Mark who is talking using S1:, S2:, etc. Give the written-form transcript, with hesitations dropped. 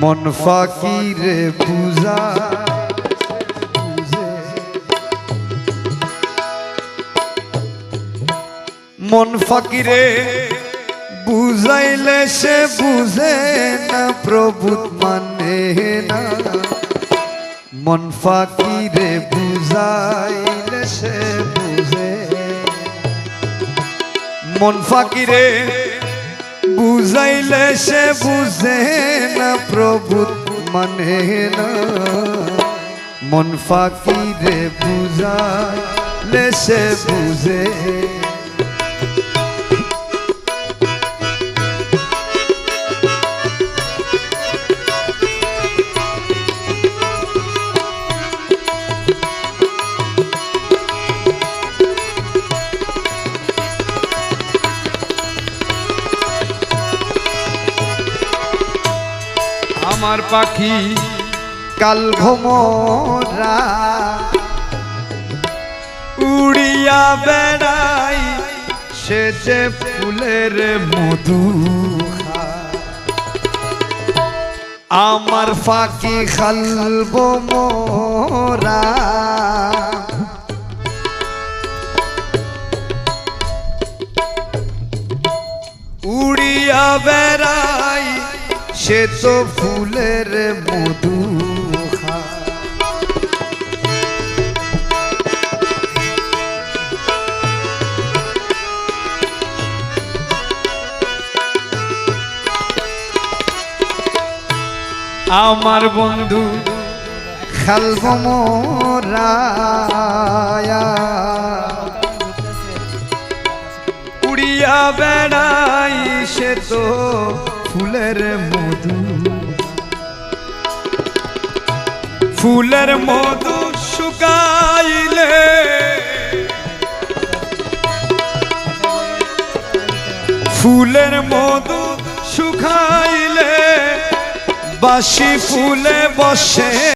S1: মন ফাকিরে বুঝা মন ফাকিরে বুঝাইলে সে বুঝে না প্রভু মানে না মন ফাকিরে বুঝাইলে সে বুঝে মন ফাকিরে বুঝাইলে সে বুঝে না প্রভু মানে না মন ফাকিরে বুঝাইলে সে বুঝে
S2: আমার পাখি
S1: কাল ভোমরা
S2: উড়িয়া বেড়াই
S1: সে যে ফুলের মধু আমার ফাঁকি খালব মোরা উড়িয়া বেড়াই সে তো ফুলের মধু
S2: আমার বন্ধু
S1: খালব মোরা
S2: উড়িয়া বেড়াই
S1: সে তো ফুলের মধু
S2: ফুলের মধু শুকাইলে ফুলের মধু শুকাইলে
S1: বাসি ফুলে বসে